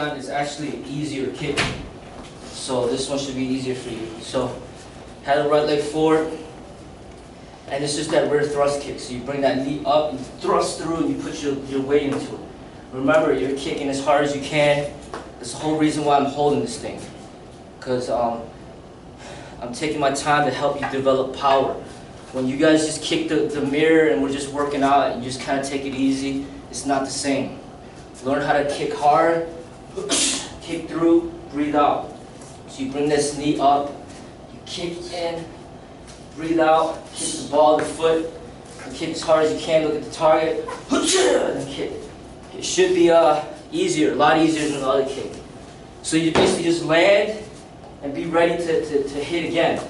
takedown is actually an easier kick. So this one should be easier for you. So have the right leg forward. And it's just that rear thrust kick. So you bring that knee up, and thrust through, and you put your weight into it. Remember, you're kicking as hard as you can. That's the whole reason why I'm holding this thing. Because I'm taking my time to help you develop power. When you guys just kick the mirror and we're just working out and you just kind of take it easy, it's not the same. Learn how to kick hard, kick through, breathe out. So you bring this knee up, you kick in, breathe out, kick the ball of the foot, and kick as hard as you can, look at the target, and then kick. It should be easier, a lot easier than the other kick. So you basically just land and be ready to hit again.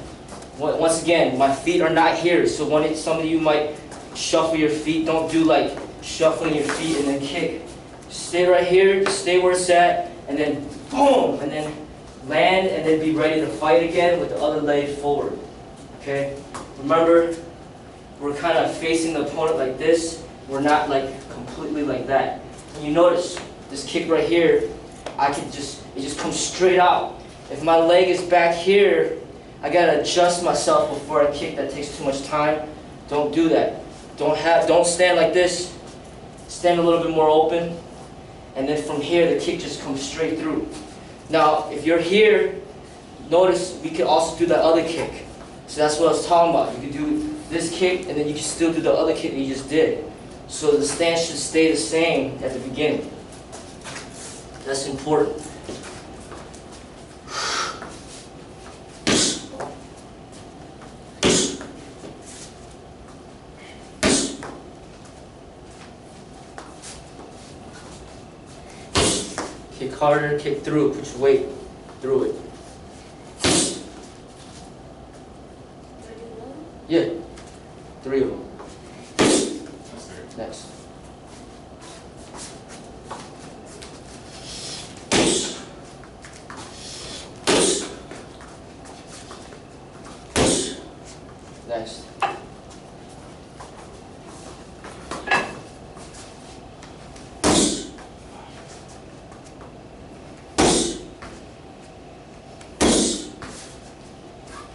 Once again, my feet are not here, so when some of you might shuffle your feet, don't do like shuffling your feet and then kick. Just stay right here, just stay where it's at, and then boom, and then land, and then be ready to fight again with the other leg forward. Okay? Remember, we're kind of facing the opponent like this. We're not like completely like that. And you notice this kick right here, it just comes straight out. If my leg is back here, I gotta adjust myself before I kick. That takes too much time. Don't do that. Don't stand like this. Stand a little bit more open. And then from here, the kick just comes straight through. Now, if you're here, notice we can also do that other kick. So that's what I was talking about. You can do this kick, and then you can still do the other kick that you just did. So the stance should stay the same at the beginning. That's important. Kick harder, kick through, put your weight through it. Yeah, 3 of them. Next. Next.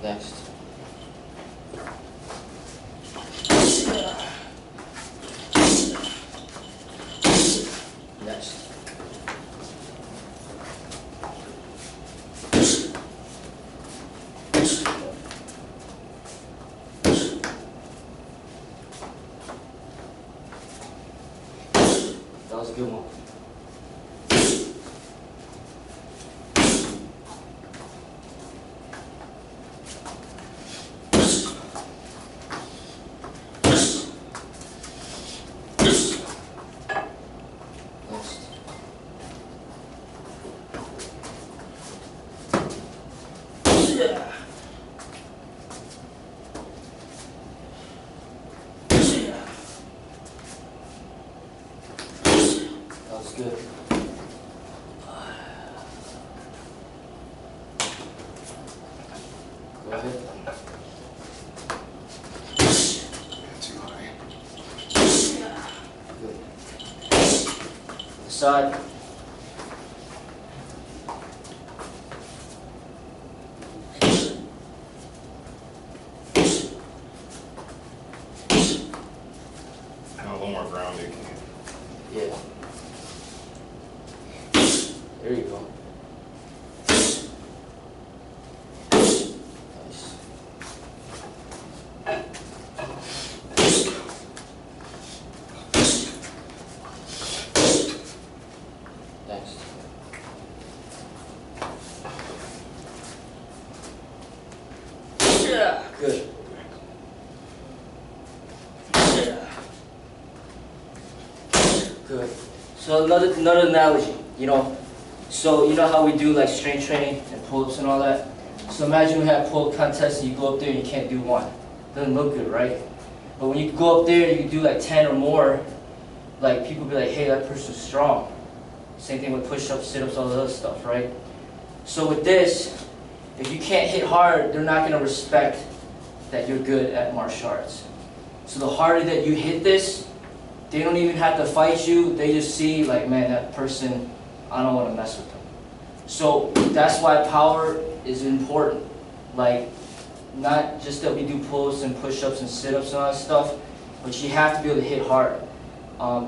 Next. Next. That was a good one. That was good. Go ahead. Too high. Good. The side. And a little more grounded. Yeah. There you go. Nice. Next. Yeah. Good. Yeah. Good. So another analogy, so you know how we do like strength training and pull-ups and all that? So imagine we have pull-up contests and you go up there and you can't do one. Doesn't look good, right? But when you go up there and you can do like 10 or more, like people be like, hey, that person's strong. Same thing with push-ups, sit-ups, all the other stuff, right? So with this, if you can't hit hard, they're not gonna respect that you're good at martial arts. So the harder that you hit this, they don't even have to fight you. They just see like, man, that person I don't want to mess with them. So that's why power is important. Like, not just that we do pull-ups and push-ups and sit-ups and all that stuff, but you have to be able to hit hard.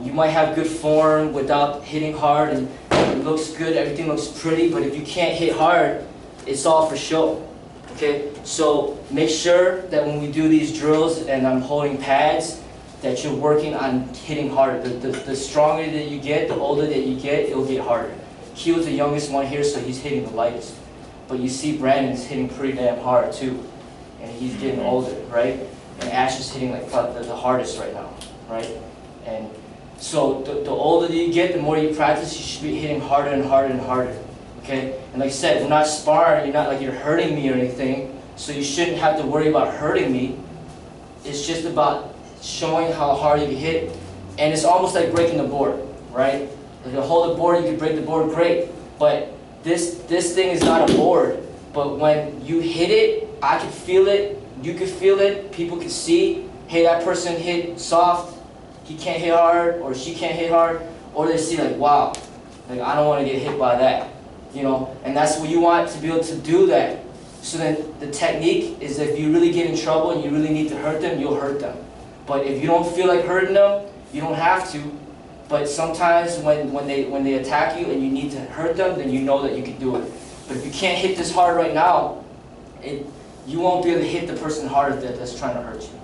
You might have good form without hitting hard, and it looks good, everything looks pretty, but if you can't hit hard, it's all for show. Okay? So make sure that when we do these drills and I'm holding pads, that you're working on hitting harder. The stronger that you get, the older that you get, it'll get harder. He was the youngest one here, so he's hitting the lightest. But you see Brandon's hitting pretty damn hard too. And he's getting older, right? And Ash is hitting like the hardest right now, right? And so the older that you get, the more you practice, you should be hitting harder and harder and harder, okay? And like I said, we're not sparring, you're not like you're hurting me or anything, so you shouldn't have to worry about hurting me. It's just about showing how hard you can hit, and it's almost like breaking the board, right? If you hold the board, you can break the board, great. But this thing is not a board, but when you hit it, I can feel it, you can feel it, people can see, hey, that person hit soft, he can't hit hard, or she can't hit hard, or they see like, wow, like I don't want to get hit by that, you know, and that's what you want, to be able to do that. So then the technique is if you really get in trouble and you really need to hurt them, you'll hurt them. But if you don't feel like hurting them, you don't have to. But sometimes when they attack you and you need to hurt them, then you know that you can do it. But if you can't hit this hard right now, you won't be able to hit the person harder that's trying to hurt you.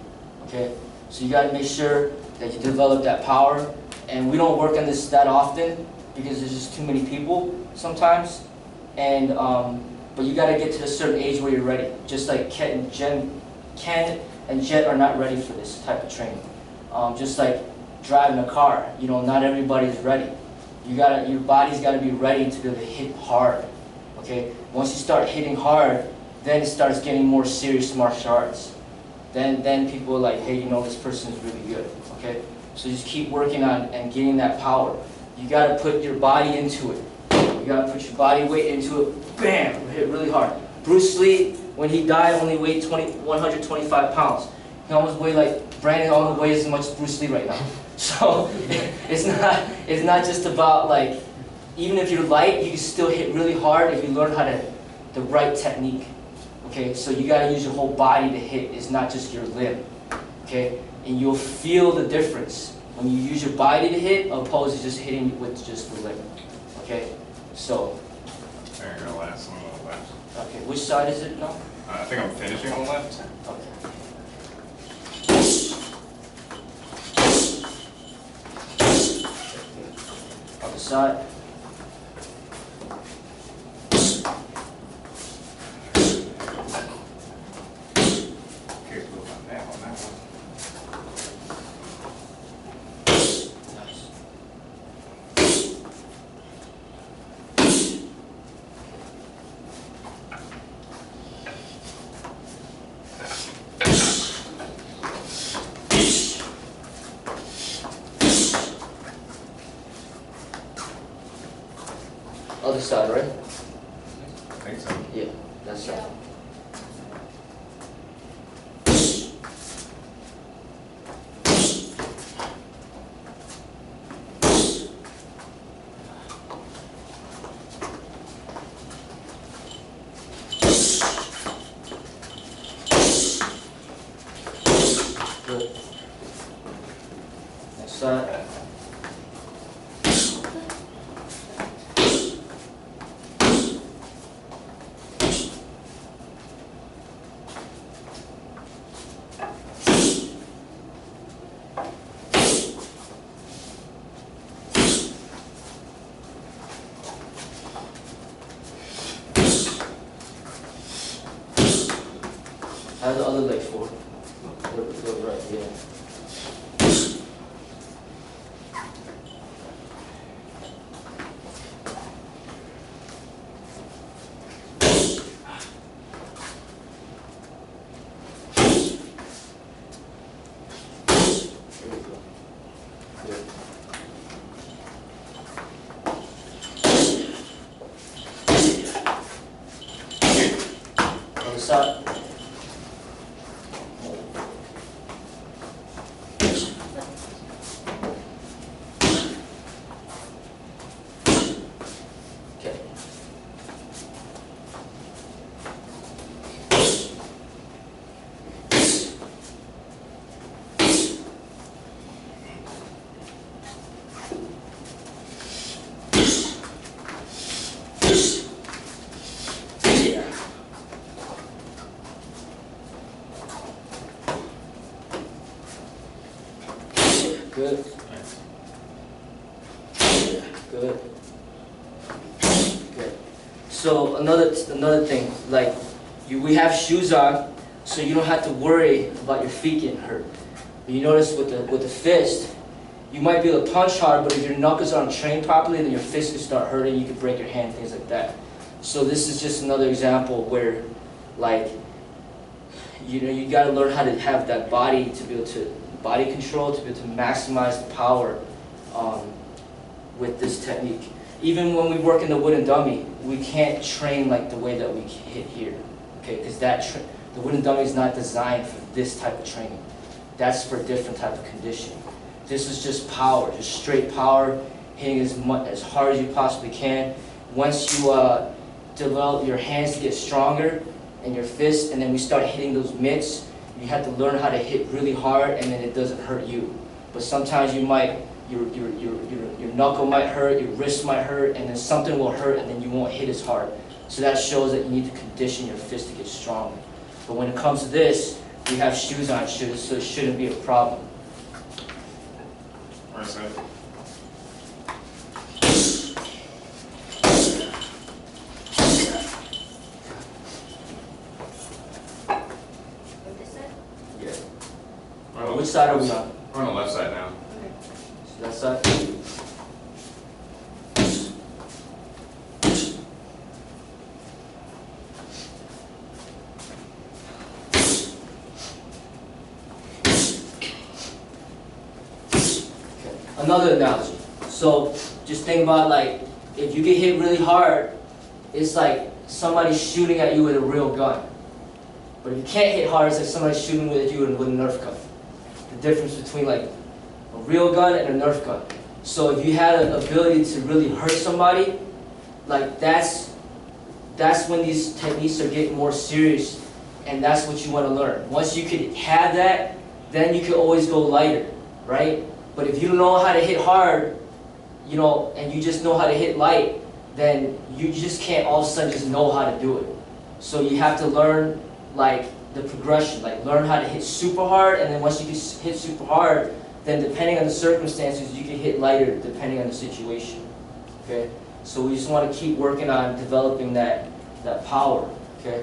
Okay? So you got to make sure that you develop that power. And we don't work on this that often because there's just too many people sometimes. And but you got to get to a certain age where you're ready. Just like Ken and Jet are not ready for this type of training. Just like driving a car, you know, not everybody's ready. Your body's got to be ready to be able to hit hard. Okay? Once you start hitting hard, then it starts getting more serious martial arts. Then people are like, hey, you know, this person is really good. Okay? So just keep working on and getting that power. You got to put your body into it. You got to put your body weight into it. Bam! Hit really hard. Bruce Lee, when he died, only weighed 125 pounds. He almost weighed like, Brandon almost weighs as much as Bruce Lee right now. So it's not just about like, even if you're light, you can still hit really hard if you learn how to, the right technique. Okay, so you got to use your whole body to hit. It's not just your limb. Okay, and you'll feel the difference when you use your body to hit, opposed to just hitting with just the limb. Okay, so. There, you're gonna last one on the left. Okay, which side is it now? I think I'm finishing on the left. Okay. Other side. Other side, right? I think so. Yeah, that's right. Good. Next side. How's the other leg forward? Good, right, yeah. There we go. Good. Other side. So another thing, like we have shoes on, so you don't have to worry about your feet getting hurt. You notice with the fist, you might be able to punch hard, but if your knuckles aren't trained properly, then your fist could start hurting. You could break your hand, things like that. So this is just another example where, like, you got to learn how to have that body to be able to body control to be able to maximize the power with this technique. Even when we work in the wooden dummy, we can't train like the way that we hit here, okay? Because the wooden dummy is not designed for this type of training. That's for a different type of conditioning. This is just power, just straight power, hitting as hard as you possibly can. Once you develop your hands to get stronger and your fists, and then we start hitting those mitts, you have to learn how to hit really hard, and then it doesn't hurt you. But sometimes you might, your knuckle might hurt, your wrist might hurt, and then something will hurt, and then you won't hit as hard. So that shows that you need to condition your fist to get stronger. But when it comes to this, we have shoes on, so it shouldn't be a problem. Where's that? Yeah. Which side are we on? We're on the left side now. Okay. So that side? Another analogy. So just think about, like, if you get hit really hard, it's like somebody shooting at you with a real gun. But if you can't hit hard, it's like somebody shooting at you with a Nerf gun. The difference between like a real gun and a Nerf gun. So if you had an ability to really hurt somebody, like that's when these techniques are getting more serious, and that's what you want to learn. Once you could have that, then you can always go lighter, right? But if you don't know how to hit hard, you know, and you just know how to hit light, then you just can't all of a sudden just know how to do it. So you have to learn, like, the progression, like learn how to hit super hard, and then once you can hit super hard, then depending on the circumstances, you can hit lighter depending on the situation, okay? So we just want to keep working on developing that power, okay?